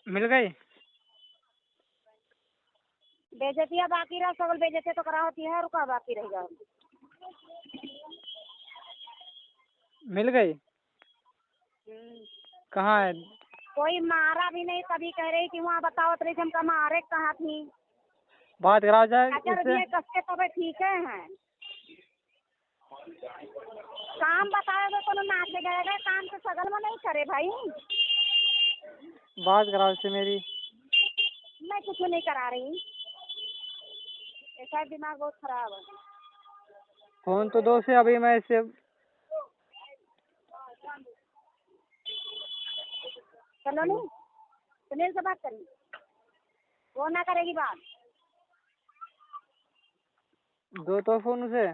मिल गई। बेइज्जतियाँ बाकी रहा, सगल बेइज्जती तो करा होती है, रुका बाकी रहेगा। मिल गई। कहाँ है? कोई मारा भी नहीं, कभी कह रही थी वहाँ बताओ तो रही हमका मारे कहाँ थी। बात करा जाए अगर इससे। ये कसके तबे ठीक है काम बताओ तो नाचे गए काम तो सगल में नहीं करे भाई। बात कराओ इससे मेरी। मैं कुछ नहीं करा रही, ऐसा दिमाग बहुत खराब है। फोन तो दो से, अभी मैं इससे चलो नहीं सुनील से बात करी, वो ना करेगी बात। दो तो फोन उसे।